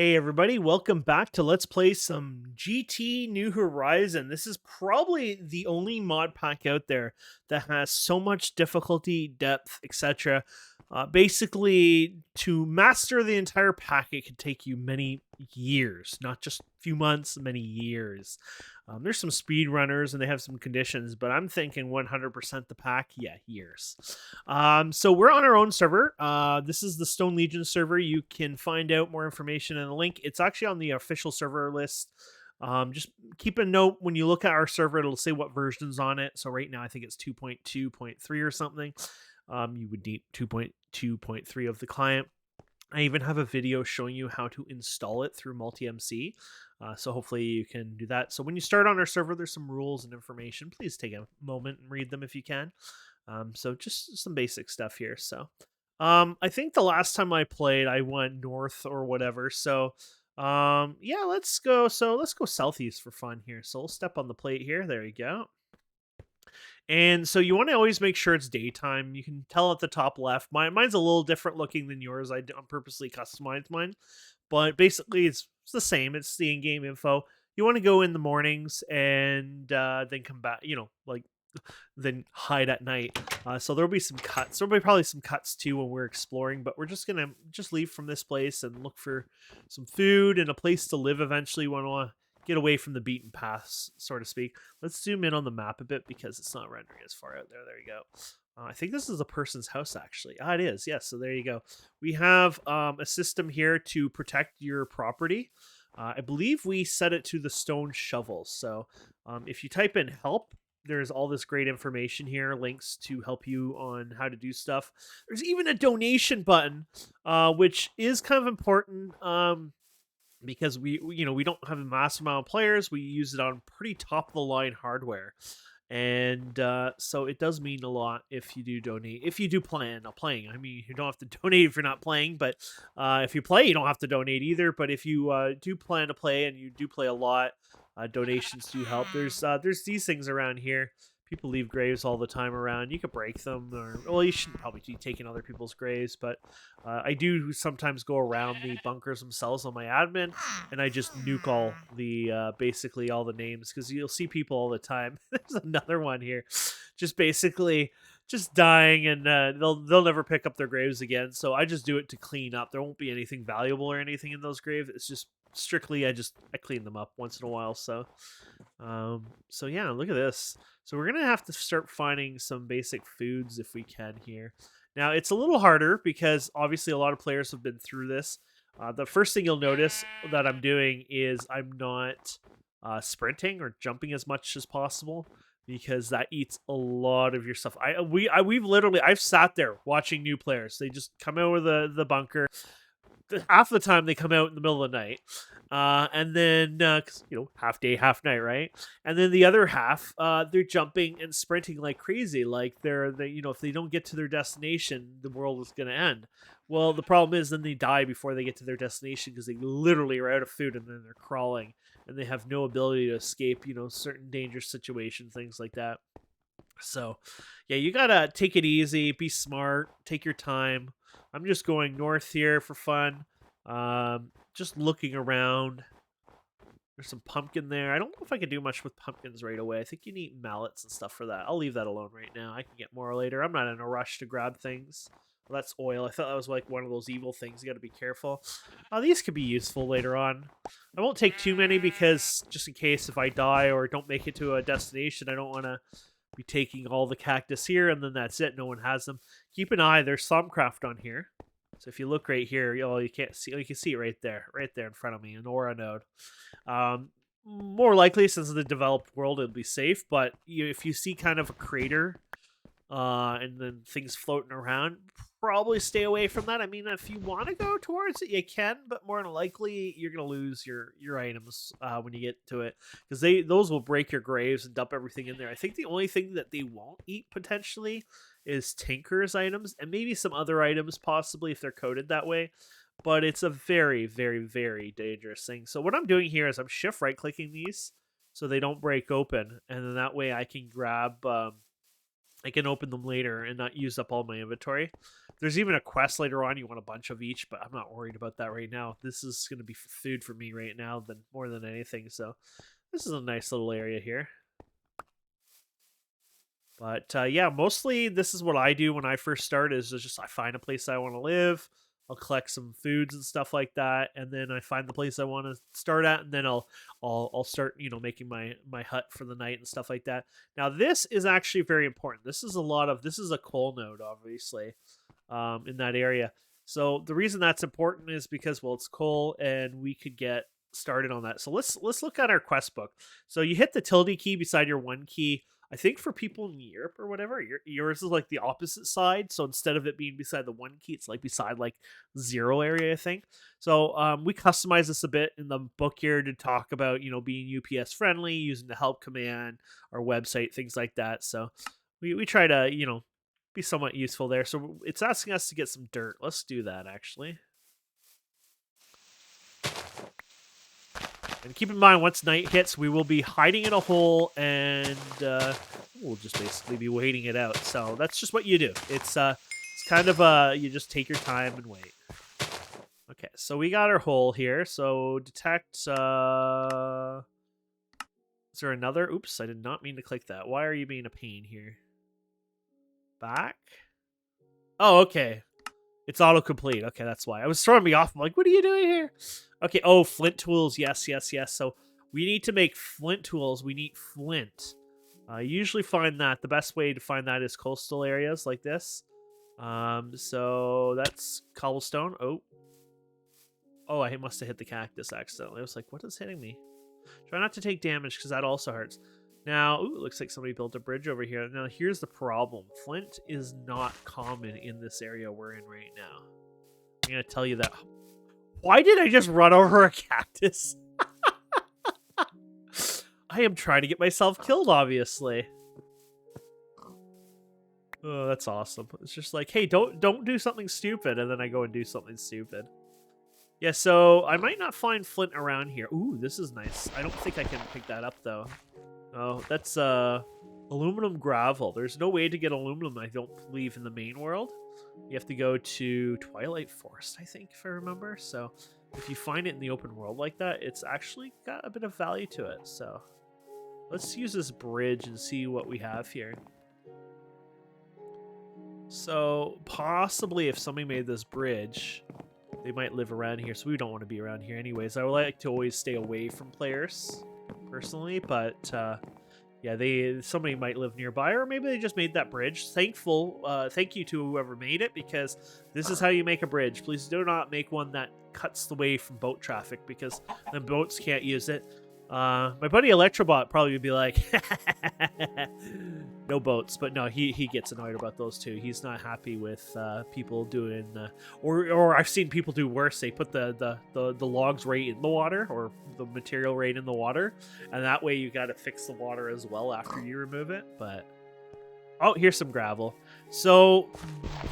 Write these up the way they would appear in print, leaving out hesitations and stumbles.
Hey everybody, welcome back to Let's Play some GT New Horizon. This is probably the only mod pack out there that has so much difficulty, depth, etc. Basically, to master the entire pack, it could take you many years, not just a few months, many years. There's some speed runners and they have some conditions, but I'm thinking 100% the pack, yeah, years. So we're on our own server. This is the Stone Legion server. You can find out more information in the link. It's actually on the official server list. Just keep a note when you look at our server, it'll say what version's on it. So right now, I think it's 2.2.3 or something. You would need 2.2.3 of the client. I even have a video showing you how to install it through multi-MC. So hopefully you can do that. So when you start on our server, there's some rules and information. Please take a moment and read them if you can. So just some basic stuff here. So I think the last time I played, I went north or whatever. So yeah, let's go. So let's go southeast for fun here. So we'll step on the plate here. There you go. And so you want to always make sure it's daytime. You can tell at the top left. Mine's a little different looking than yours. I purposely customized mine, but basically it's the same. It's the in-game info. You want to go in the mornings and then come back. Then hide at night. So there'll be some cuts. There'll be probably some cuts too when we're exploring. But we're just gonna leave from this place and look for some food and a place to live. Eventually, we want to get away from the beaten paths, so to speak. Let's zoom in on the map a bit because it's not rendering as far out there. There you go. I think this is a person's house, actually. It is. Yes. So there you go. We have a system here to protect your property. I believe we set it to the stone shovels. So if you type in help, there's all this great information here, links to help you on how to do stuff. There's even a donation button, which is kind of important. Because we don't have a massive amount of players. We use it on pretty top of the line hardware, and so it does mean a lot if you do donate. If you do plan on playing, I mean, you don't have to donate if you're not playing, but if you play, you don't have to donate either. But if you do plan to play and you do play a lot, donations do help. There's these things around here. People leave graves all the time around. You could break them, or well, you shouldn't probably be taking other people's graves, but I do sometimes go around the bunkers themselves on my admin, and I just nuke all the basically all the names because you'll see people all the time. There's another one here, just basically just dying, and they'll never pick up their graves again. So I just do it to clean up. There won't be anything valuable or anything in those graves. It's just strictly I clean them up once in a while. So yeah, look at this. So we're gonna have to start finding some basic foods if we can here. Now it's a little harder because obviously a lot of players have been through this. The first thing you'll notice that I'm doing is I'm not sprinting or jumping as much as possible because that eats a lot of your stuff. I've sat there watching new players. They just come out of the bunker. Half the time they come out in the middle of the night, and then 'cause, half day half night, right? And then the other half they're jumping and sprinting like crazy, like if they don't get to their destination, the world is going to end. Well, the problem is then they die before they get to their destination because they literally are out of food, and then they're crawling and they have no ability to escape certain dangerous situations, things like that. So yeah, you gotta take it easy, be smart, take your time. I'm just going north here for fun. Just looking around. There's some pumpkin there. I don't know if I can do much with pumpkins right away. I think you need mallets and stuff for that. I'll leave that alone right now. I can get more later. I'm not in a rush to grab things. Well, that's oil. I thought that was like one of those evil things. You got to be careful. These could be useful later on. I won't take too many because just in case if I die or don't make it to a destination, I don't want to be taking all the cactus here and then that's it. No one has them. Keep an eye. There's Thumbcraft on here. So if you look right here, you can't see. You can see it right there in front of me, an aura node. More likely, since the developed world, it'll be safe. But if you see kind of a crater, and then things floating around, probably stay away from that. I mean, if you want to go towards it, you can, but more than likely, you're gonna lose your items when you get to it because those will break your graves and dump everything in there. I think the only thing that they won't eat potentially is Tinker's items and maybe some other items, possibly if they're coded that way. But it's a very, very, very dangerous thing. So what I'm doing here is I'm shift right clicking these so they don't break open, and then that way I can grab I can open them later and not use up all my inventory. There's even a quest later on. You want a bunch of each, but I'm not worried about that right now. This is going to be food for me right now than more than anything. So this is a nice little area here. But yeah, mostly this is what I do when I first start is just I find a place I want to live. I'll collect some foods and stuff like that, and then I find the place I want to start at, and then I'll start making my hut for the night and stuff like that. Now this is actually very important. This is a coal node, obviously, in that area. So the reason that's important is because well, it's coal, and we could get started on that. So let's look at our quest book. So you hit the tilde key beside your one key. I think for people in Europe or whatever, yours is like the opposite side. So instead of it being beside the one key, it's like beside like 0 area, I think. So we customize this a bit in the book here to talk about, being UPS friendly, using the help command, our website, things like that. So we try to, be somewhat useful there. So it's asking us to get some dirt. Let's do that actually. And keep in mind, once night hits, we will be hiding in a hole, and we'll just basically be waiting it out. So that's just what you do. It's kind of you just take your time and wait. Okay, so we got our hole here. So detect. Is there another? Oops, I did not mean to click that. Why are you being a pain here? Back. Oh, okay. It's autocomplete. Okay, that's why. I was throwing me off. I'm like, what are you doing here? Okay, oh, flint tools. Yes. So we need to make flint tools. We need flint. I usually find that the best way to find that is coastal areas like this. So that's cobblestone. Oh, I must have hit the cactus accidentally. I was like, what is hitting me? Try not to take damage because that also hurts. Now, ooh, it looks like somebody built a bridge over here. Now, here's the problem. Flint is not common in this area we're in right now. I'm going to tell you that. Why did I just run over a cactus? I am trying to get myself killed, obviously. Oh, that's awesome. It's just like, hey, don't do something stupid, and then I go and do something stupid. Yeah, so I might not find flint around here. Ooh, this is nice. I don't think I can pick that up, though. Oh, that's aluminum gravel. There's no way to get aluminum, I don't believe, in the main world. You have to go to Twilight Forest, I think, if I remember. So if you find it in the open world like that, it's actually got a bit of value to it. So let's use this bridge and see what we have here. So possibly if somebody made this bridge, they might live around here. So we don't want to be around here anyways. I would like to always stay away from players personally, but yeah, somebody might live nearby, or maybe they just made that bridge. Thank you to whoever made it, because this is how you make a bridge. Please do not make one that cuts the way from boat traffic, because then boats can't use it. My buddy Electrobot probably would be like, no boats, but no, he gets annoyed about those too. He's not happy with people doing, or I've seen people do worse. They put the logs right in the water, or the material right in the water, and that way you got to fix the water as well after you remove it. But oh, here's some gravel. So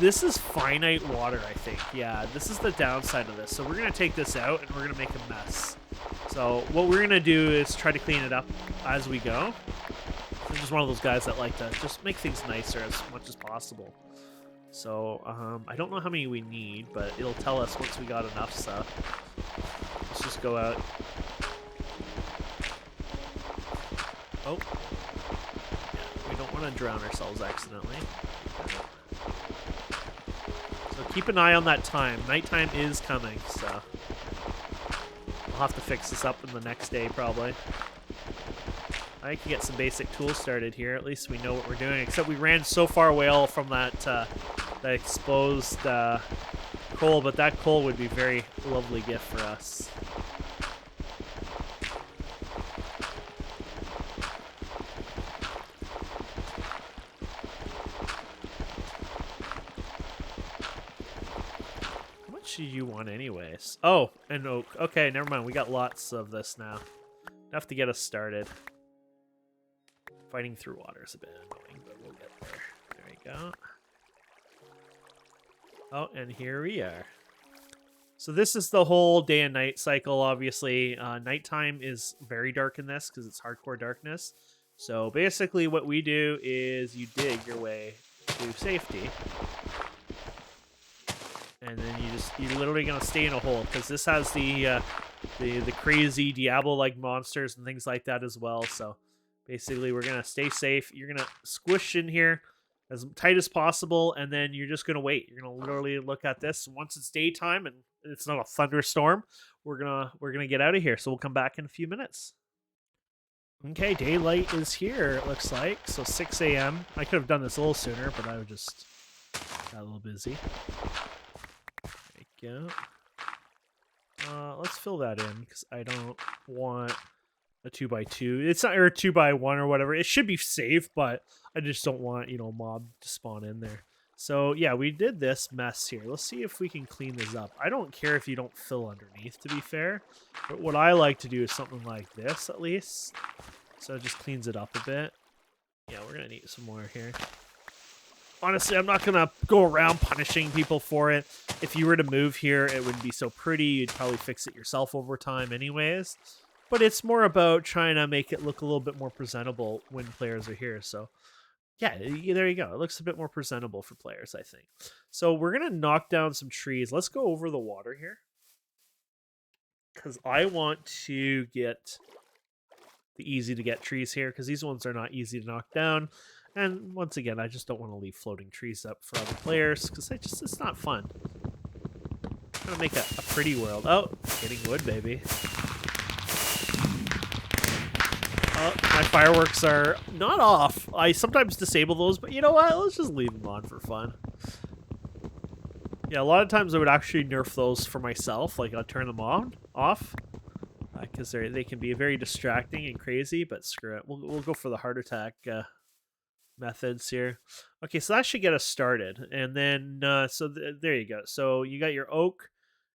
this is finite water, I think. Yeah, this is the downside of this. So we're gonna take this out and we're gonna make a mess. So what we're gonna do is try to clean it up as we go. I'm just one of those guys that like to just make things nicer as much as possible. So I don't know how many we need, but it'll tell us once we got enough stuff. Let's just go out. Oh. Yeah, we don't want to drown ourselves accidentally. So keep an eye on that time. Nighttime is coming, so I'll have to fix this up in the next day probably. I can get some basic tools started here. At least we know what we're doing. Except we ran so far away all from that exposed coal, but that coal would be a very lovely gift for us. How much do you want anyways? Oh, and oak. Okay, never mind. We got lots of this now. Enough to get us started. Fighting through water is a bit annoying, but we'll get there. There we go. Oh, and here we are. So this is the whole day and night cycle, obviously. Nighttime is very dark in this because it's hardcore darkness. So basically what we do is you dig your way to safety. And then you're literally gonna stay in a hole because this has the crazy Diablo-like monsters and things like that as well. So basically, we're gonna stay safe. You're gonna squish in here as tight as possible, and then you're just gonna wait. You're gonna literally look at this. Once it's daytime and it's not a thunderstorm, we're gonna get out of here. So we'll come back in a few minutes. Okay, daylight is here. It looks like so 6 a.m. I could have done this a little sooner, but I would just got a little busy. There you go. Let's fill that in because I don't want a 2x2. It's not or a 2x1 or whatever. It should be safe, but I just don't want mob to spawn in there. So yeah, we did this mess here. Let's see if we can clean this up. I don't care if you don't fill underneath, to be fair, but what I like to do is something like this at least. So it just cleans it up a bit. Yeah, we're gonna need some more here. Honestly, I'm not gonna go around punishing people for it. If you were to move here, it wouldn't be so pretty. You'd probably fix it yourself over time anyways. But it's more about trying to make it look a little bit more presentable when players are here. So yeah, there you go. It looks a bit more presentable for players, I think. So we're gonna knock down some trees. Let's go over the water here. Because I want to get the easy to get trees here, because these ones are not easy to knock down. And once again, I just don't want to leave floating trees up for other players because it's not fun. I'm trying to make a pretty world. Oh, getting wood, baby. Oh, my fireworks are not off. I sometimes disable those, but you know what? Let's just leave them on for fun. Yeah, a lot of times I would actually nerf those for myself. Like, I'll turn them off. Because they can be very distracting and crazy, but screw it. We'll go for the heart attack methods here. Okay, so that should get us started. And then, there you go. So you got your oak,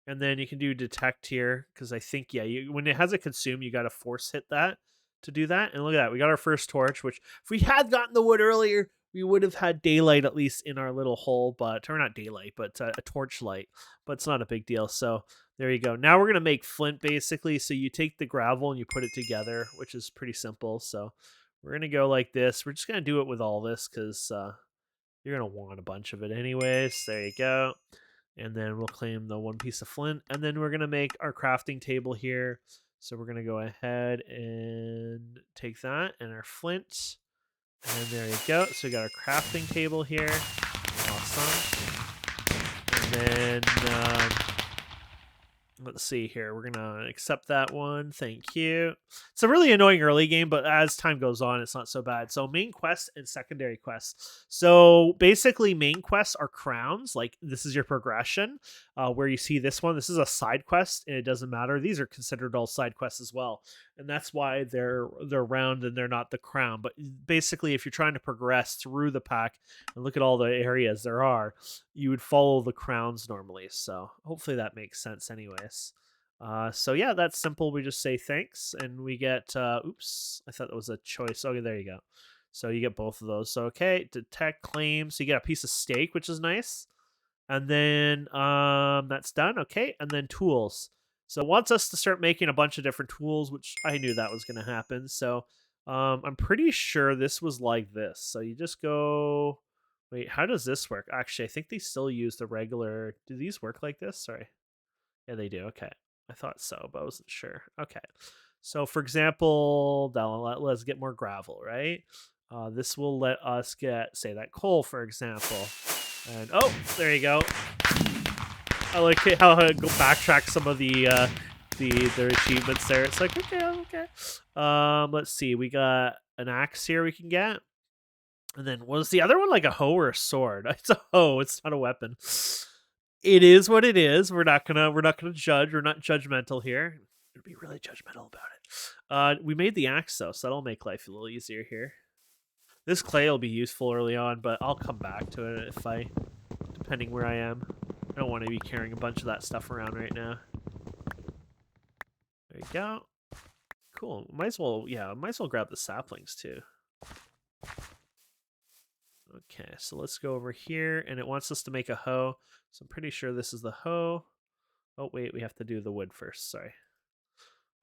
and then you can do detect here, because I think, yeah, when it has a consume, you got to force hit that to do that. And look at that. We got our first torch, which if we had gotten the wood earlier, we would have had daylight at least in our little hole, or not daylight, but a torch light. But it's not a big deal. So there you go. Now we're going to make flint, basically. So you take the gravel and you put it together, which is pretty simple. So we're going to go like this. We're just going to do it with all this because you're going to want a bunch of it anyways. There you go. And then we'll claim the one piece of flint. And then we're going to make our crafting table here. So we're going to go ahead and take that and our flint. And there you go. So we got our crafting table here. Awesome. And then let's see here. We're going to accept that one. Thank you. It's a really annoying early game, but as time goes on, it's not so bad. So main quests and secondary quests. So basically main quests are crowns. Like this is your progression where you see this one. This is a side quest and it doesn't matter. These are considered all side quests as well. And that's why they're round and they're not the crown. But basically if you're trying to progress through the pack and look at all the areas there are, you would follow the crowns normally. So hopefully that makes sense anyways. So yeah, that's simple. We just say thanks and we get, oops, I thought that was a choice. Okay, there you go. So you get both of those. So, okay, detect claims. So you get a piece of steak, which is nice. And then that's done. Okay, and then tools. So it wants us to start making a bunch of different tools, which I knew that was going to happen. So I'm pretty sure this was like this. So you just go, wait, how does this work? Actually, I think they still use the regular. Do these work like this? Sorry. Yeah, they do. Okay. I thought so, but I wasn't sure. Okay. So for example, let's get more gravel, right? This will let us get, say, that coal, for example. And oh, there you go. I like how I go backtrack some of their achievements there. It's like okay. Let's see. We got an axe here we can get, and then was the other one like a hoe or a sword? It's a hoe. It's not a weapon. It is what it is. We're not gonna judge. We're not judgmental here. We'd be really judgmental about it. We made the axe though, so that'll make life a little easier here. This clay will be useful early on, but I'll come back to it depending where I am. I don't want to be carrying a bunch of that stuff around right now. There you go. Cool. Might as well grab the saplings too. Okay, so let's go over here, and it wants us to make a hoe. So I'm pretty sure this is the hoe. Oh, wait, we have to do the wood first. Sorry.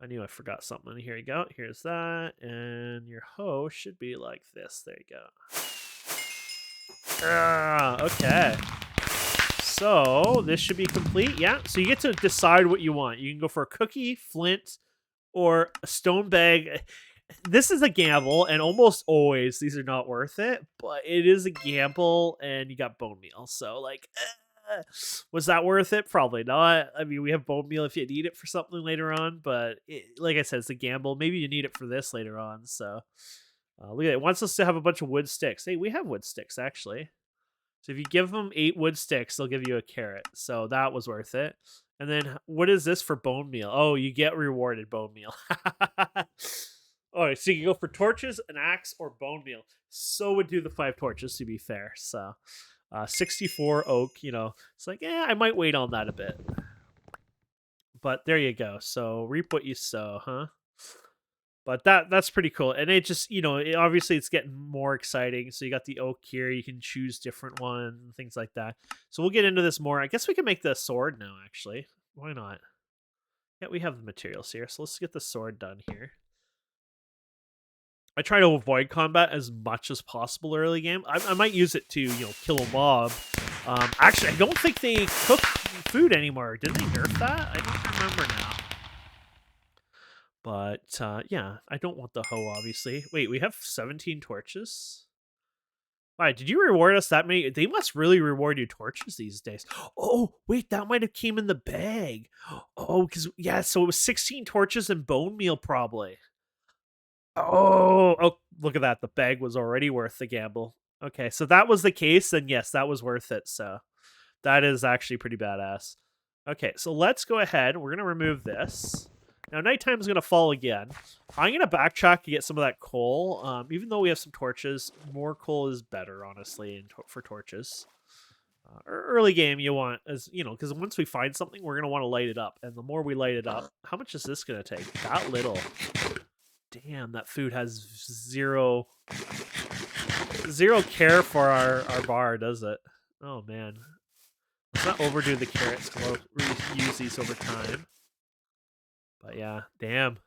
I knew I forgot something. Here you go. Here's that. And your hoe should be like this. There you go. Okay. So this should be complete. Yeah. So you get to decide what you want. You can go for a cookie, flint, or a stone bag. This is a gamble, and almost always these are not worth it, but it is a gamble, and you got bone meal. So, like, was that worth it? Probably not. I mean, we have bone meal if you need it for something later on, but like I said, it's a gamble. Maybe you need it for this later on. So, look at it. It wants us to have a bunch of wood sticks. Hey, we have wood sticks, actually. So if you give them 8 wood sticks, they'll give you a carrot. So that was worth it. And then what is this for bone meal? Oh, you get rewarded bone meal. All right, so you can go for torches, an axe, or bone meal. So would do the 5 torches, to be fair. So 64 oak, it's like, I might wait on that a bit. But there you go. So reap what you sow, huh? But that's pretty cool. And it just, obviously it's getting more exciting. So you got the oak here. You can choose different ones and things like that. So we'll get into this more. I guess we can make the sword now, actually. Why not? Yeah, we have the materials here. So let's get the sword done here. I try to avoid combat as much as possible early game. I might use it to, kill a mob. Actually, I don't think they cook food anymore. Didn't they nerf that? I don't remember now. But, yeah, I don't want the hoe, obviously. Wait, we have 17 torches? Why, did you reward us that many? They must really reward you torches these days. Oh, wait, that might have came in the bag. Oh, because, yeah, so it was 16 torches and bone meal, probably. Oh, look at that. The bag was already worth the gamble. Okay, so that was the case, then yes, that was worth it. So that is actually pretty badass. Okay, so let's go ahead. We're going to remove this. Now, nighttime is going to fall again. I'm going to backtrack to get some of that coal. Even though we have some torches, more coal is better, honestly, for torches. Early game, you want, because once we find something, we're going to want to light it up. And the more we light it up, how much is this going to take? That little. Damn, that food has zero care for our bar, does it? Oh, man. Let's not overdo the carrots, because I'll reuse these over time. But yeah, damn.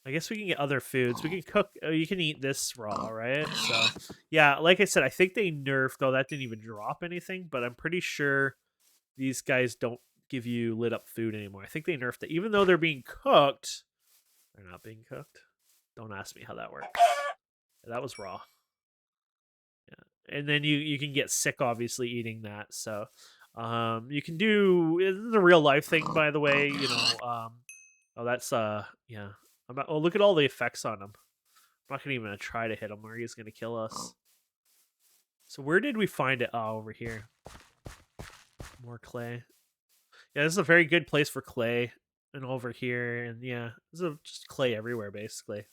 I guess we can get other foods. We can cook. You can eat this raw, right? So, yeah, like I said, I think they nerfed, though that didn't even drop anything, but I'm pretty sure these guys don't give you lit up food anymore. I think they nerfed it. Even though they're being cooked, they're not being cooked. Don't ask me how that works. Yeah, that was raw. Yeah. And then you can get sick, obviously, eating that. So, you can do, this is a real life thing, by the way, oh, that's, yeah. Oh, look at all the effects on him. I'm not even gonna try to hit him, or he's gonna kill us. So where did we find it? Oh, over here. More clay. Yeah, this is a very good place for clay. And over here, and yeah, there's just clay everywhere, basically.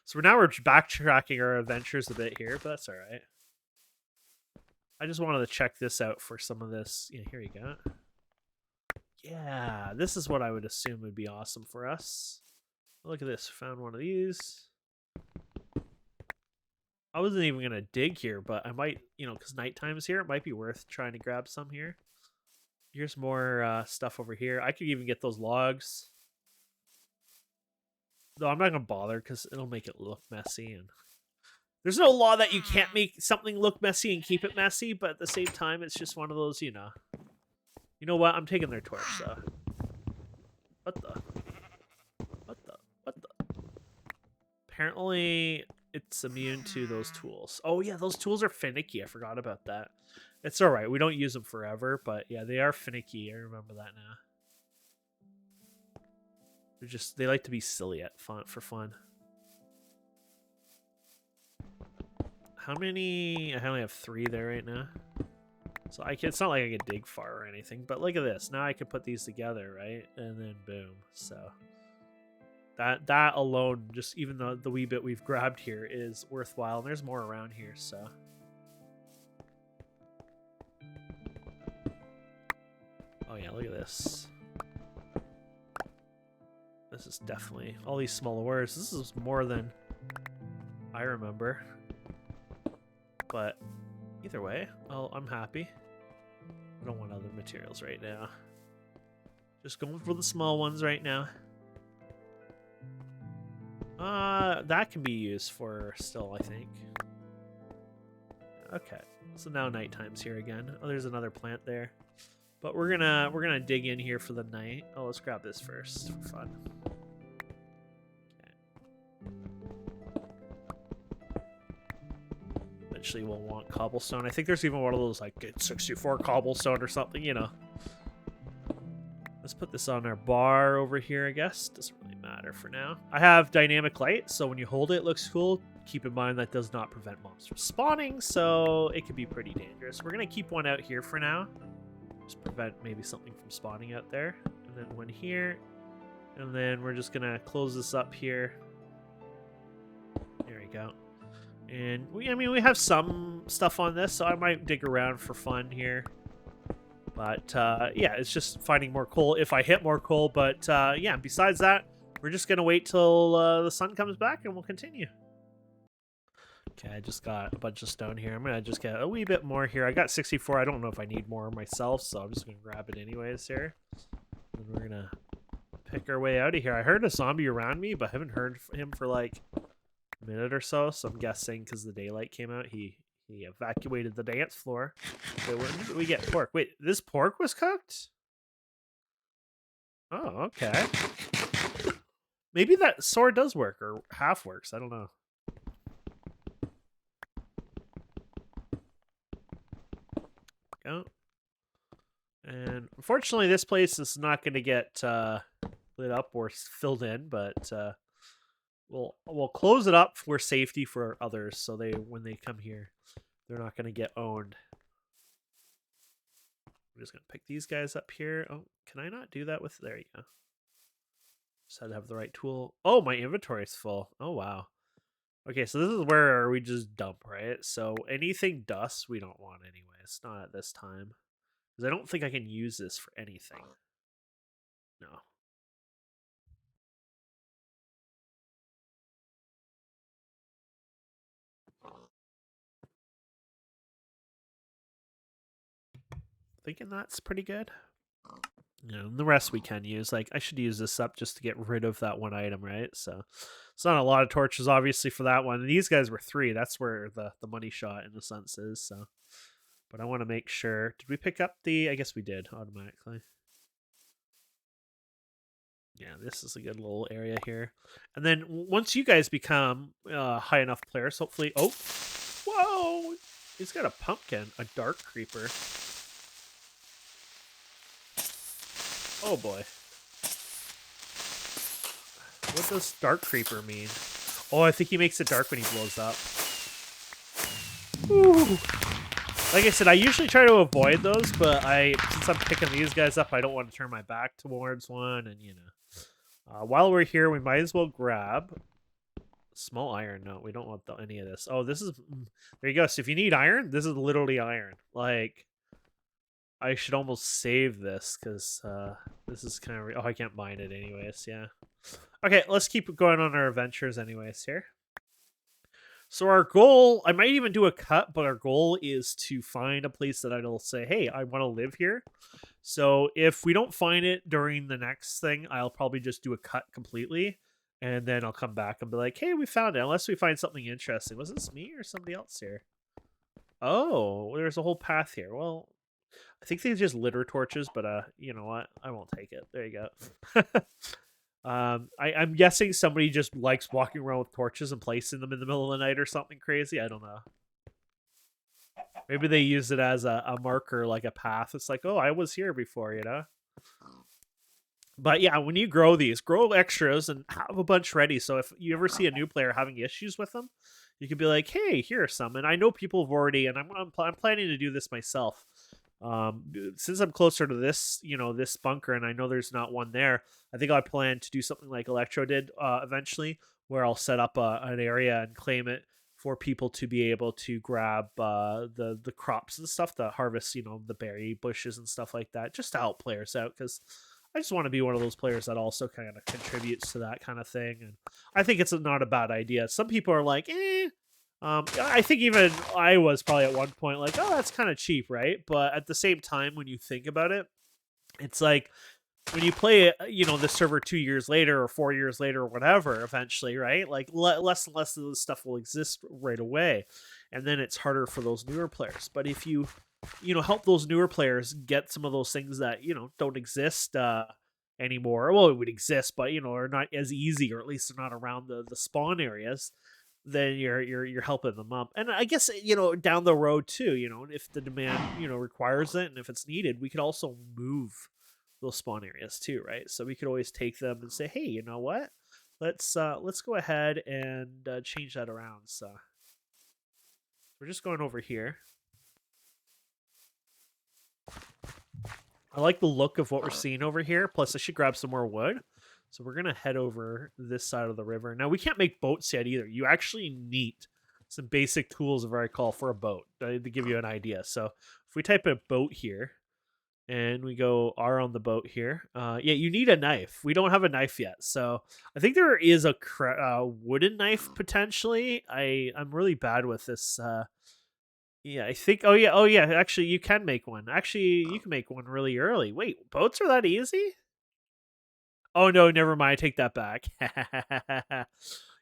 So now we're backtracking our adventures a bit here, but that's all right. I just wanted to check this out for some of this. Yeah, here you go. Yeah, this is what I would assume would be awesome for us. Look at this. Found one of these. I wasn't even going to dig here, but I might, because nighttime is here, it might be worth trying to grab some here. Here's more stuff over here. I could even get those logs. Though I'm not going to bother because it'll make it look messy. And there's no law that you can't make something look messy and keep it messy, but at the same time, it's just one of those, You know what? I'm taking their torch, so. What the? Apparently, it's immune to those tools. Oh, yeah, those tools are finicky. I forgot about that. It's all right. We don't use them forever, but yeah, they are finicky. I remember that now. They like to be silly for fun. How many? I only have 3 there right now. So it's not like I can dig far or anything, but look at this. Now I can put these together, right? And then boom. So that alone, just even though the wee bit we've grabbed here is worthwhile. And there's more around here, so. Oh yeah, look at this. This is definitely all these small ores. This is more than I remember. But either way, I'm happy. I don't want other materials right now. Just going for the small ones right now. That can be used for still, I think. Okay, so now nighttime's here again. Oh, there's another plant there. But we're gonna dig in here for the night. Oh, let's grab this first for fun. Okay. Eventually we'll want cobblestone. I think there's even one of those like get 64 cobblestone or something, you know. Let's put this on our bar over here, I guess. Doesn't really matter for now. I have dynamic light, so when you hold it, it looks cool. Keep in mind that does not prevent mobs from spawning, so it can be pretty dangerous. We're going to keep one out here for now. Just prevent maybe something from spawning out there. And then one here. And then we're just going to close this up here. There we go. And I mean, we have some stuff on this, so I might dig around for fun here. But, yeah, it's just finding more coal if I hit more coal. But, yeah, besides that, we're just going to wait till the sun comes back and we'll continue. Okay, I just got a bunch of stone here. I'm going to just get a wee bit more here. I got 64. I don't know if I need more myself, so I'm just going to grab it anyways here. And we're going to pick our way out of here. I heard a zombie around me, but I haven't heard him for like a minute or so. So I'm guessing because the daylight came out, he evacuated the dance floor. Wait, where did we get pork? Wait, this pork was cooked? Oh, okay. Maybe that sword does work, or half works. I don't know. Go. And unfortunately, this place is not going to get lit up or filled in, but we'll close it up for safety for others, so when they come here, they're not going to get owned. I'm just going to pick these guys up here. Oh, can I not do that with... There you go. Just had to have the right tool. Oh, my inventory is full. Oh, wow. Okay, so this is where we just dump, right? So anything dust we don't want anyways. Not at this time. Because I don't think I can use this for anything. No. Thinking that's pretty good. You know, the rest we can use. Like, I should use this up just to get rid of that one item, right? So it's not a lot of torches, obviously, for that one. And these guys were 3. That's where the money shot, in a sense, is. So, but I want to make sure. Did we pick up the... I guess we did, automatically. Yeah, this is a good little area here. And then once you guys become high enough players, hopefully... Oh! Whoa! He's got a pumpkin. A dark creeper. Oh boy. What does dark creeper mean? Oh, I think he makes it dark when he blows up. Ooh. Like I said, I usually try to avoid those, but since I'm picking these guys up, I don't want to turn my back towards one, and you know. While we're here, we might as well grab small iron. No, we don't want any of this. Oh, this is... There you go. So if you need iron, this is literally iron. Like... I should almost save this because this is kind of... Oh, I can't mine it anyways, yeah. Okay, let's keep going on our adventures anyways here. So our goal... I might even do a cut, but our goal is to find a place that I'll say, hey, I want to live here. So if we don't find it during the next thing, I'll probably just do a cut completely. And then I'll come back and be like, hey, we found it. Unless we find something interesting. Was this me or somebody else here? Oh, there's a whole path here. Well... I think they just litter torches, but you know what? I won't take it. There you go. I'm guessing somebody just likes walking around with torches and placing them in the middle of the night or something crazy. I don't know. Maybe they use it as a marker, like a path. It's like, oh, I was here before, you know? But yeah, when you grow these, grow extras and have a bunch ready. So if you ever see a new player having issues with them, you could be like, hey, here are some. And I know people have already, and I'm planning to do this myself. Since I'm closer to this, you know, this bunker, and I know there's not one there, I think I plan to do something like Electro did eventually, where I'll set up an area and claim it for people to be able to grab the crops and stuff to harvest, you know, the berry bushes and stuff like that, just to help players out, because I just want to be one of those players that also kind of contributes to that kind of thing. And I think it's not a bad idea. Some people are like, I think even I was probably at one point like, oh, that's kind of cheap, right? But at the same time, when you think about it, it's like when you play, you know, the server 2 years later or 4 years later or whatever, eventually, right? Like less and less of this stuff will exist right away, and then it's harder for those newer players. But if you know, help those newer players get some of those things that you know don't exist anymore. Well, it would exist, but you know, are not as easy, or at least they're not around the spawn areas. Then you're helping them up, and I guess you know down the road too. You know, if the demand you know requires it, and if it's needed, we could also move those spawn areas too, right? So we could always take them and say, hey, you know what? Let's go ahead and change that around. So we're just going over here. I like the look of what we're seeing over here. Plus, I should grab some more wood. So we're gonna head over this side of the river. Now we can't make boats yet either. You actually need some basic tools, if I recall, for a boat to give you an idea. So if we type a boat here, and we go R on the boat here. Yeah, you need a knife. We don't have a knife yet, so I think there is a wooden knife potentially. I'm really bad with this. Yeah, I think. Oh yeah. Actually, you can make one. Actually, you can make one really early. Wait, boats are that easy? Oh no, never mind. I take that back.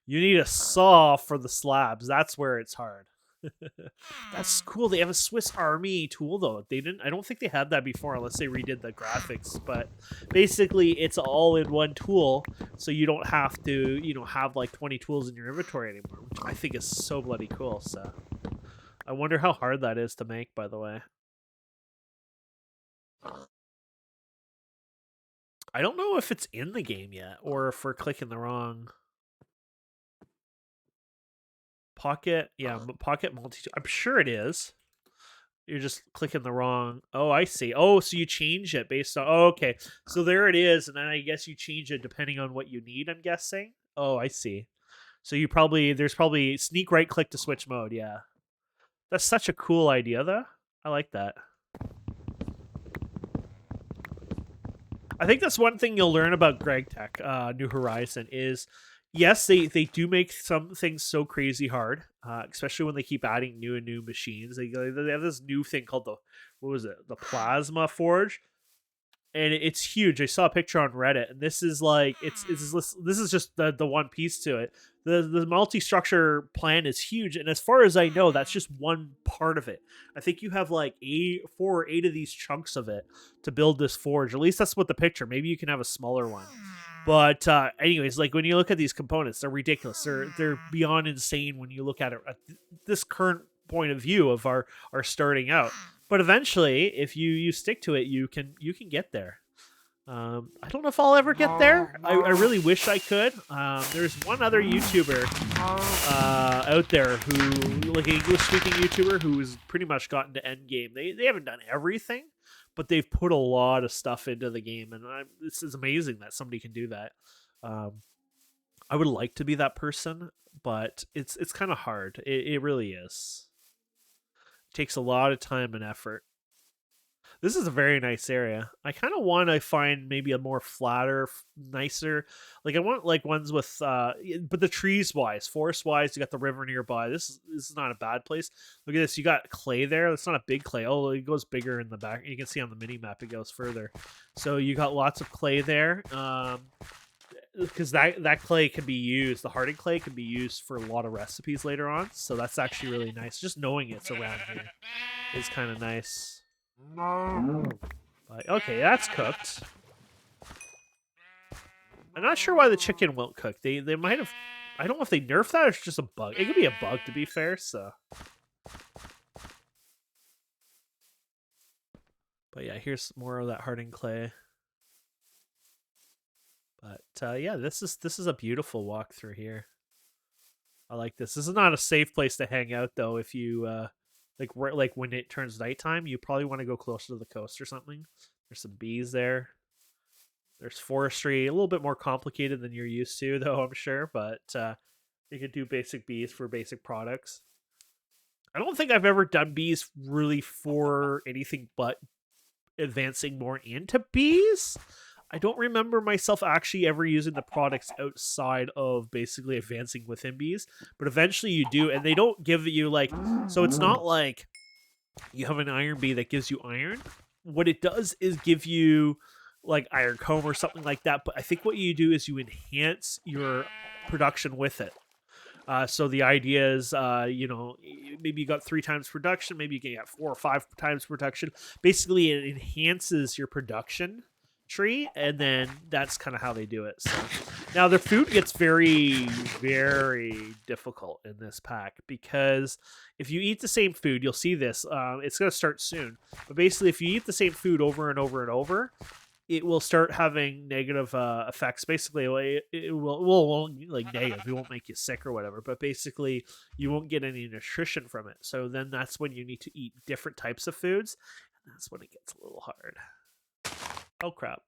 You need a saw for the slabs. That's where it's hard. That's cool. They have a Swiss Army tool though. They didn't. I don't think they had that before, unless they redid the graphics. But basically, it's all in one tool, so you don't have to, you know, have like 20 tools in your inventory anymore, which I think is so bloody cool. So, I wonder how hard that is to make. By the way, I don't know if it's in the game yet, or if we're clicking the wrong pocket. Yeah, pocket multi. I'm sure it is. You're just clicking the wrong. Oh, I see. Oh, so you change it based on. Oh, okay. So there it is, and then I guess you change it depending on what you need. I'm guessing. Oh, I see. So there's probably sneak right click to switch mode. Yeah, that's such a cool idea, though. I like that. I think that's one thing you'll learn about Greg Tech, New Horizon is. Yes, they do make some things so crazy hard, especially when they keep adding new and new machines. They have this new thing called the what was it, the Plasma Forge, and it's huge. I saw a picture on Reddit, and this is like this is just the one piece to it. The multi-structure plan is huge, and as far as I know, that's just one part of it. I think you have like 4 or 8 of these chunks of it to build this forge. At least that's what the picture. Maybe you can have a smaller one. But anyways, like when you look at these components, they're ridiculous. They're beyond insane when you look at it at this current point of view of our starting out. But eventually, if you stick to it, you can get there. I don't know if I'll ever get there. I really wish I could. There's one other YouTuber out there who, like an English-speaking YouTuber, who's pretty much gotten to end game. They haven't done everything, but they've put a lot of stuff into the game, and this is amazing that somebody can do that. Um, I would like to be that person, but it's kind of hard. It really is. It takes a lot of time and effort. This is a very nice area. I kind of want to find maybe a more flatter, nicer. Like I want like ones with but the trees wise, forest wise, you got the river nearby. This is not a bad place. Look at this. You got clay there. It's not a big clay. Oh, it goes bigger in the back. You can see on the mini map it goes further. So you got lots of clay there. Because that clay can be used, the hardened clay can be used for a lot of recipes later on. So that's actually really nice. Just knowing it's around here is kind of nice. But, okay, that's cooked. I'm not sure why the chicken won't cook. They might have. I don't know if they nerfed that or it's just a bug. It could be a bug, to be fair. So, but yeah, here's more of that hardened clay. But yeah, this is a beautiful walk through here. I like this. This is not a safe place to hang out though. If you like when it turns nighttime, you probably want to go closer to the coast or something. There's some bees there. There's forestry, a little bit more complicated than you're used to, though, I'm sure. But you can do basic bees for basic products. I don't think I've ever done bees really for anything but advancing more into bees. I don't remember myself actually ever using the products outside of basically advancing within bees, but eventually you do, and they don't give you like, so it's not like you have an iron bee that gives you iron. What it does is give you like iron comb or something like that. But I think what you do is you enhance your production with it. So the idea is, maybe you got 3 times production, maybe you can get 4 or 5 times production. Basically, it enhances your production tree, and then that's kind of how they do it. So now their food gets very, very difficult in this pack because if you eat the same food, you'll see this. It's going to start soon, but basically, if you eat the same food over and over and over, it will start having negative effects. Basically, it won't like negative. It won't make you sick or whatever. But basically, you won't get any nutrition from it. So then that's when you need to eat different types of foods. And that's when it gets a little hard. Oh crap!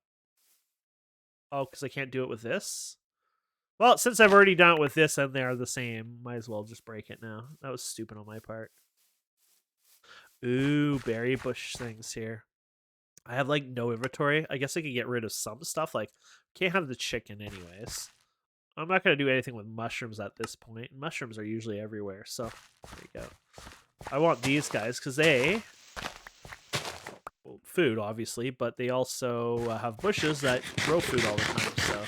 Oh, because I can't do it with this. Well, since I've already done it with this and they are the same, might as well just break it now. That was stupid on my part. Ooh, berry bush things here. I have like no inventory. I guess I could get rid of some stuff. Like, can't have the chicken anyways. I'm not gonna do anything with mushrooms at this point. Mushrooms are usually everywhere, so there you go. I want these guys because they, well, food obviously, but they also have bushes that grow food all the time. So,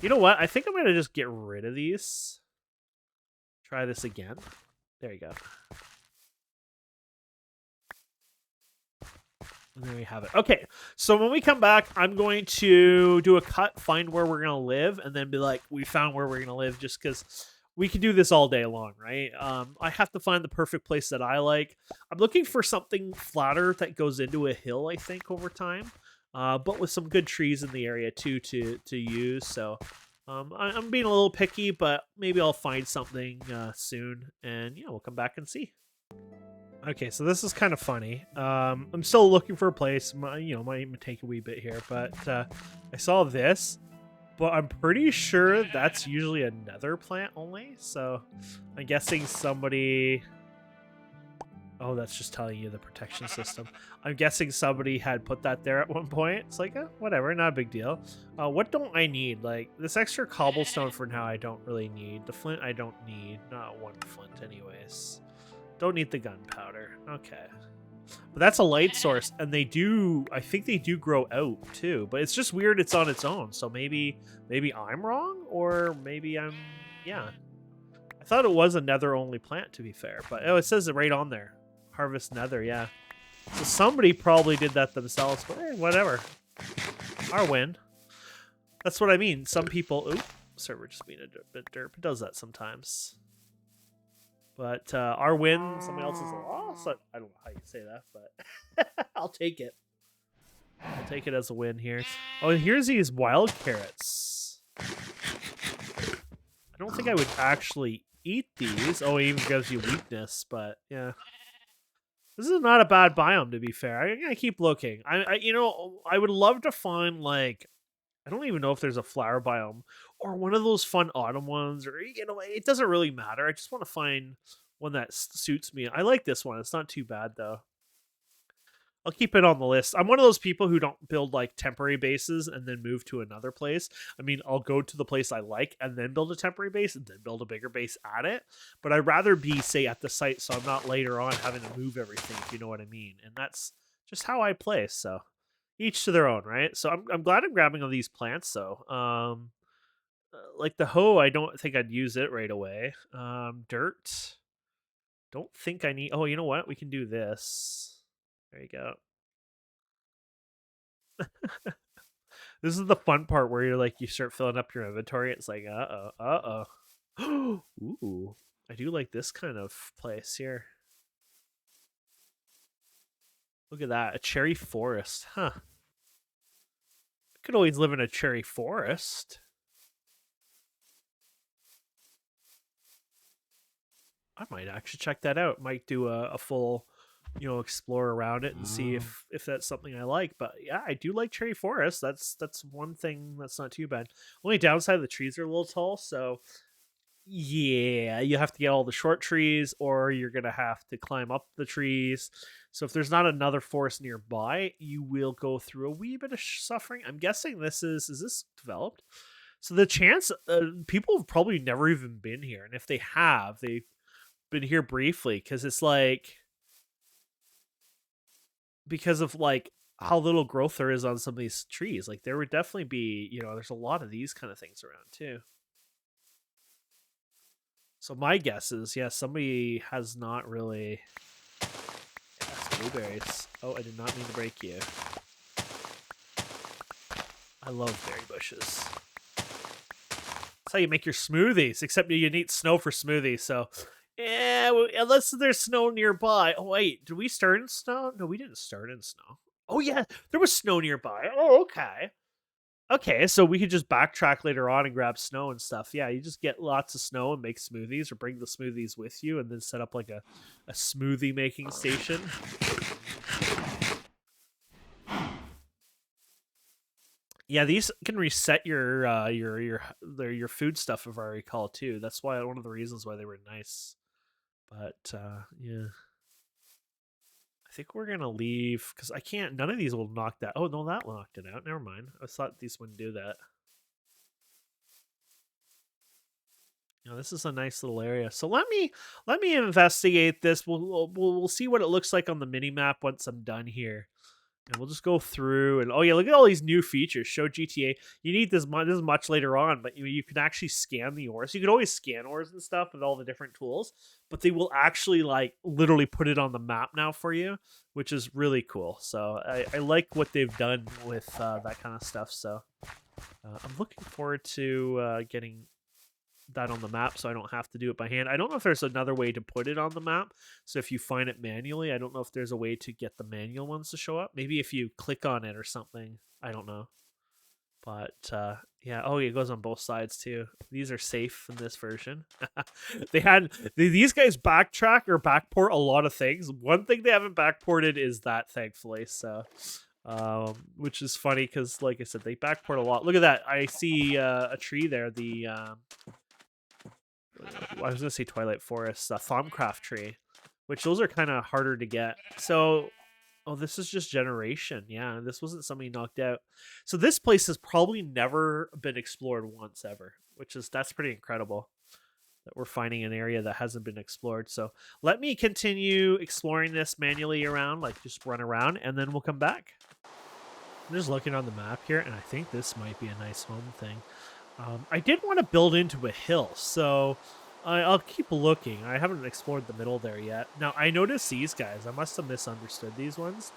you know what? I think I'm gonna just get rid of these. Try this again. There you go. And there you have it. Okay, so when we come back, I'm going to do a cut, find where we're going to live, and then be like, we found where we're going to live, just because we can do this all day long, right? I have to find the perfect place that I like. I'm looking for something flatter that goes into a hill, I think, over time, but with some good trees in the area, too, to use. So I'm being a little picky, but maybe I'll find something soon, and, we'll come back and see. Okay, so this is kind of funny. I'm still looking for a place. Might even take a wee bit here, but I saw this, but I'm pretty sure that's usually a nether plant only. So I'm guessing somebody. Oh, that's just telling you the protection system. I'm guessing somebody had put that there at one point. It's like, whatever, not a big deal. What don't I need? Like, this extra cobblestone for now, I don't really need. The flint, I don't need. Not one flint, anyways. Don't need the gunpowder. Okay. But that's a light source, and I think they do grow out too, but it's just weird it's on its own. So maybe I'm wrong, or maybe yeah. I thought it was a nether only plant, to be fair, but it says it right on there. Harvest nether, yeah. So somebody probably did that themselves, but whatever. Our win. That's what I mean. Some people, server just being a bit derp. It does that sometimes. But our win, somebody else's loss. I don't know how you say that, but I'll take it. I'll take it as a win here. Oh, and here's these wild carrots. I don't think I would actually eat these. Oh, it even gives you weakness, but yeah. This is not a bad biome, to be fair. I'm gonna keep looking. I would love to find, like, I don't even know if there's a flower biome or one of those fun autumn ones, or it doesn't really matter. I just want to find one that suits me. I like this one. It's not too bad though. I'll keep it on the list. I'm one of those people who don't build like temporary bases and then move to another place. I mean, I'll go to the place I like and then build a temporary base and then build a bigger base at it. But I'd rather be, say, at the site so I'm not later on having to move everything, if you know what I mean. And that's just how I play. So each to their own, right? So I'm glad I'm grabbing all these plants though. Like the hoe, I don't think I'd use it right away. Dirt, don't think I need. Oh, you know what? We can do this. There you go. This is the fun part where you start filling up your inventory. It's like, ooh, I do like this kind of place here. Look at that, a cherry forest, huh? I could always live in a cherry forest. I might actually check that out. Might do a full, explore around it and see if that's something I like. But yeah, I do like cherry forest. That's one thing that's not too bad. Only downside, the trees are a little tall, so yeah, you have to get all the short trees, or you're gonna have to climb up the trees. So if there's not another forest nearby, you will go through a wee bit of suffering. I'm guessing this is this developed? So the chance people have probably never even been here, and if they have, they've been here briefly because it's like because of like how little growth there is on some of these trees. Like there would definitely be, there's a lot of these kind of things around too. So my guess is, yeah, somebody has not really. Yeah, it's blueberries. Oh, I did not mean to break you. I love berry bushes. That's how you make your smoothies, except you need snow for smoothies, so yeah, unless there's snow nearby. Oh wait, did we start in snow? No, we didn't start in snow. Oh yeah, there was snow nearby. Oh, okay. Okay, so we could just backtrack later on and grab snow and stuff. Yeah, you just get lots of snow and make smoothies, or bring the smoothies with you and then set up like a smoothie making station. Yeah, these can reset your food stuff, if I recall too. That's why one of the reasons why they were nice. But yeah, I think we're gonna leave because I can't. None of these will knock that. Oh no, that knocked it out. Never mind. I thought these wouldn't do that. This is a nice little area. So let me investigate this. We'll see what it looks like on the mini map once I'm done here. And we'll just go through and oh yeah, look at all these new features. Show GTA. You need this. This is much later on, but you can actually scan the ores. You can always scan ores and stuff with all the different tools, but they will actually like literally put it on the map now for you, which is really cool. So I like what they've done with that kind of stuff. So I'm looking forward to getting that on the map so I don't have to do it by hand. I don't know if there's another way to put it on the map. So if you find it manually, I don't know if there's a way to get the manual ones to show up. Maybe if you click on it or something. I don't know. But yeah, oh, it goes on both sides too. These are safe in this version. These guys backtrack or backport a lot of things. One thing they haven't backported is that, thankfully. So which is funny because like I said, they backport a lot. Look at that. I see a tree there. The I was gonna say Twilight Forest, Thaumcraft tree, which those are kind of harder to get. So, oh, this is just generation. Yeah, this wasn't somebody knocked out. So this place has probably never been explored once ever, that's pretty incredible that we're finding an area that hasn't been explored. So let me continue exploring this manually around, like just run around, and then we'll come back. I'm just looking on the map here, and I think this might be a nice home thing. I did want to build into a hill, so I'll keep looking. I haven't explored the middle there yet. Now, I noticed these guys. I must have misunderstood these ones,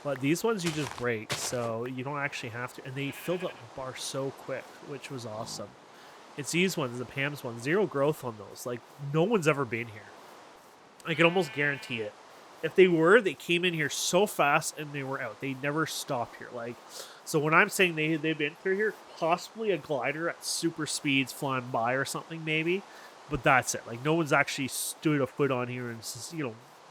but these ones you just break, so you don't actually have to. And they filled up the bar so quick, which was awesome. It's these ones, the Pam's ones. Zero growth on those. Like, no one's ever been here. I can almost guarantee it. If they were, they came in here so fast and they were out. They never stopped here. Like, so when I'm saying they've been through here, possibly a glider at super speeds flying by or something maybe, but that's it. Like no one's actually stood a foot on here and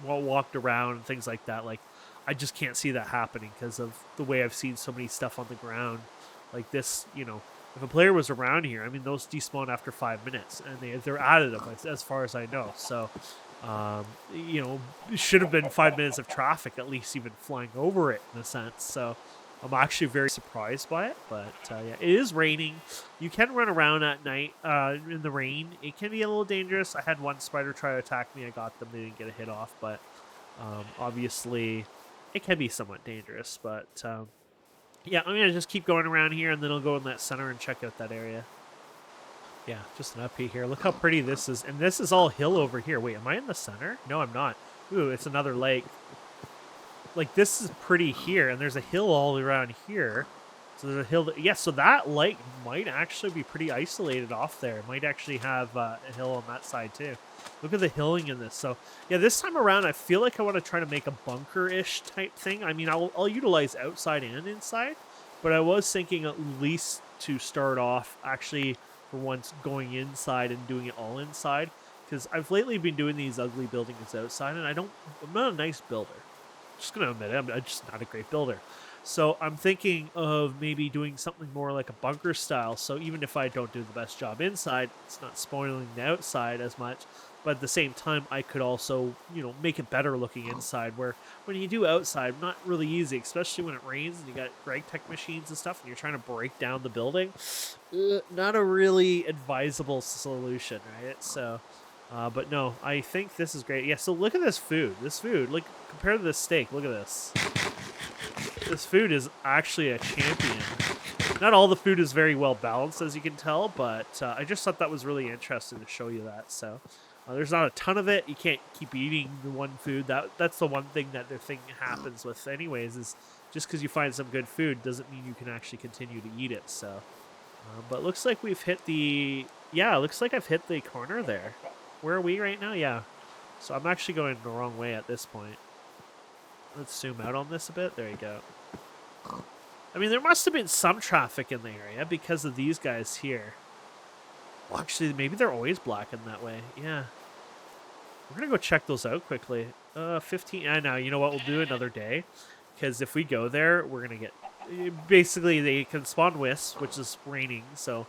walked around and things like that. Like I just can't see that happening because of the way I've seen so many stuff on the ground like this. If a player was around here, I mean those despawn after 5 minutes and they're additive as far as I know. So it should have been 5 minutes of traffic at least, even flying over it in a sense. So I'm actually very surprised by it. But yeah, it is raining. You can run around at night in the rain. It can be a little dangerous. I had one spider try to attack me. I got them. They didn't get a hit off. But obviously, it can be somewhat dangerous. But yeah, I'm going to just keep going around here, and then I'll go in that center and check out that area. Yeah, just an upbeat here. Look how pretty this is. And this is all hill over here. Wait, am I in the center? No, I'm not. Ooh, it's another lake. Like, this is pretty here, and there's a hill all around here. So there's a hill. Yeah, so that lake might actually be pretty isolated off there. It might actually have a hill on that side, too. Look at the hilling in this. So, yeah, this time around, I feel like I want to try to make a bunker-ish type thing. I mean, I'll utilize outside and inside, but I was thinking at least to start off, actually, for once, going inside and doing it all inside. Because I've lately been doing these ugly buildings outside, and I'm not a nice builder. Just gonna admit it, I'm just not a great builder. So I'm thinking of maybe doing something more like a bunker style. So even if I don't do the best job inside, it's not spoiling the outside as much. But at the same time, I could also, make it better looking inside. Where when you do outside, not really easy, especially when it rains and you got drag tech machines and stuff, and you're trying to break down the building. Not a really advisable solution, right? So. But no, I think this is great. Yeah, so look at this food. This food, like compared to this steak, look at this. This food is actually a champion. Not all the food is very well balanced, as you can tell, but I just thought that was really interesting to show you that. So there's not a ton of it. You can't keep eating the one food. That's the one thing that the thing happens with, anyways. Is just because you find some good food doesn't mean you can actually continue to eat it. So, but looks like we've hit the looks like I've hit the corner there. Where are we right now? Yeah. So I'm actually going the wrong way at this point. Let's zoom out on this a bit. There you go. I mean, there must have been some traffic in the area because of these guys here. Well, actually, maybe they're always blackened that way. Yeah. We're going to go check those out quickly. 15. I know. You know what? We'll do another day. Because if we go there, we're going to get... Basically, they can spawn wisps, which is raining. So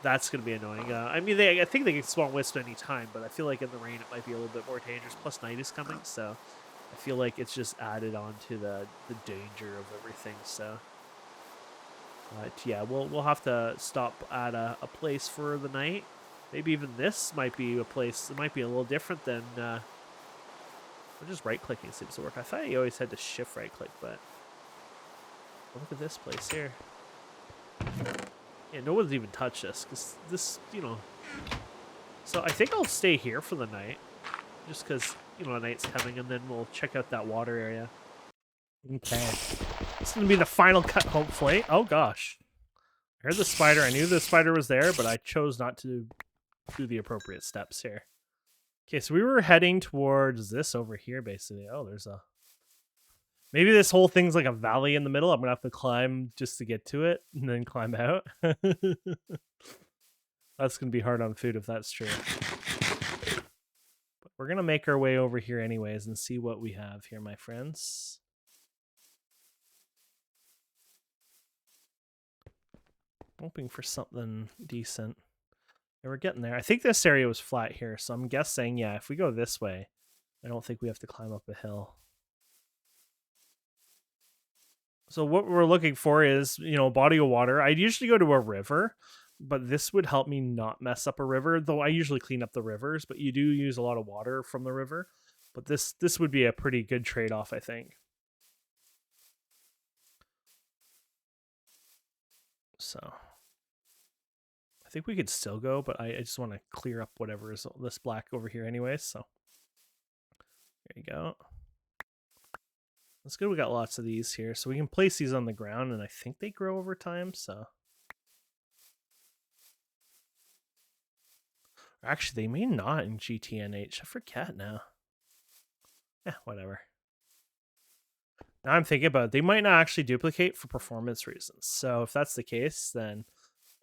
that's going to be annoying. I mean, I think they can spawn wisps any time. But I feel like in the rain, it might be a little bit more dangerous. Plus, night is coming. So I feel like it's just added on to the danger of everything. So... But yeah, we'll have to stop at a place for the night. Maybe even this might be a place. It might be a little different than. Just right clicking seems to work. I thought you always had to shift right click, but look at this place here. Yeah, no one's even touched this because this, So I think I'll stay here for the night, just because the night's coming, and then we'll check out that water area. Okay. This is going to be the final cut, hopefully. Oh, gosh. I heard the spider. I knew the spider was there, but I chose not to do the appropriate steps here. Okay, so we were heading towards this over here, basically. Oh, there's a... Maybe this whole thing's like a valley in the middle. I'm going to have to climb just to get to it, and then climb out. That's going to be hard on food if that's true. But we're going to make our way over here anyways and see what we have here, my friends. Hoping for something decent. Yeah, we're getting there. I think this area was flat here, so I'm guessing, yeah, if we go this way, I don't think we have to climb up a hill. So what we're looking for is, a body of water. I'd usually go to a river, but this would help me not mess up a river, though I usually clean up the rivers, but you do use a lot of water from the river. But this would be a pretty good trade-off, I think. So I think we could still go, but I just want to clear up whatever is this black over here anyways. So there you go. That's good. We got lots of these here, so we can place these on the ground, and I think they grow over time. So actually, they may not in GTNH. I forget now. Yeah, whatever. Now I'm thinking about it. They might not actually duplicate for performance reasons. So if that's the case, then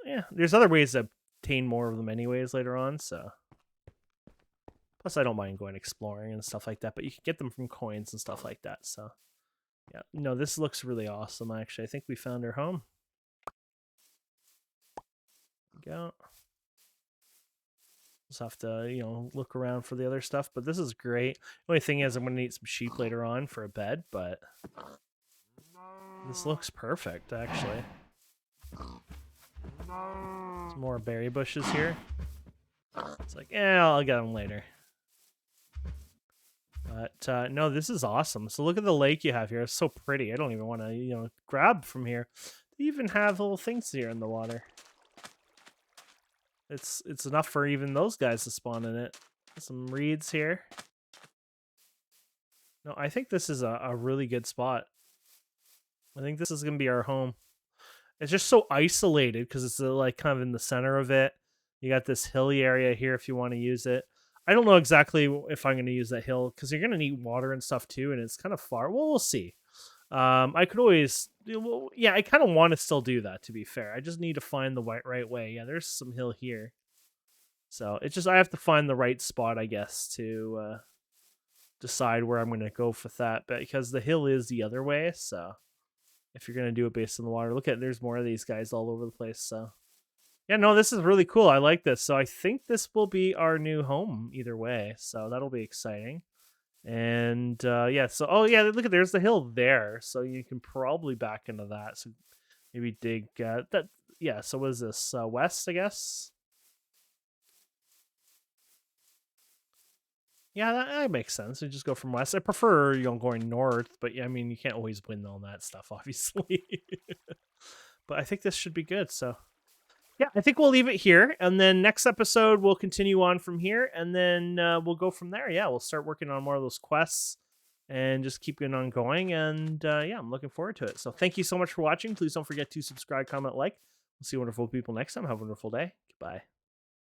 yeah, there's other ways to obtain more of them anyways later on. So plus, I don't mind going exploring and stuff like that, but you can get them from coins and stuff like that. So yeah, no, this looks really awesome. Actually, I think we found our home. There we go. Just have to, look around for the other stuff, but this is great. The only thing is I'm going to need some sheep later on for a bed, but this looks perfect, actually. Some more berry bushes here. It's like, I'll get them later. But, no, this is awesome. So look at the lake you have here. It's so pretty. I don't even want to, grab from here. They even have little things here in the water. It's enough for even those guys to spawn in it. Some reeds here. No, I think this is a really good spot. I think this is going to be our home. It's just so isolated because it's like kind of in the center of it. You got this hilly area here if you want to use it. I don't know exactly if I'm going to use that hill because you're going to need water and stuff too, and it's kind of far. Well, we'll see. I could always, I kind of want to still do that, to be fair. I just need to find the right way. Yeah, there's some hill here. So it's just, I have to find the right spot, I guess, to decide where I'm going to go with that. But because the hill is the other way, so if you're going to do it based on the water, look at, there's more of these guys all over the place. So yeah, no, this is really cool. I like this. So I think this will be our new home either way. So that'll be exciting. And yeah, so look at, there's the hill there, so you can probably back into that. So maybe dig that. Yeah, so what is this, west, I guess? Yeah, that makes sense. We just go from west. I prefer, going north, but yeah, I mean, you can't always win all that stuff, obviously. But I think this should be good. So yeah, I think we'll leave it here, and then next episode we'll continue on from here, and then we'll go from there. Yeah, we'll start working on more of those quests, and just keep on going. And yeah, I'm looking forward to it. So thank you so much for watching. Please don't forget to subscribe, comment, like. We'll see wonderful people next time. Have a wonderful day. Goodbye.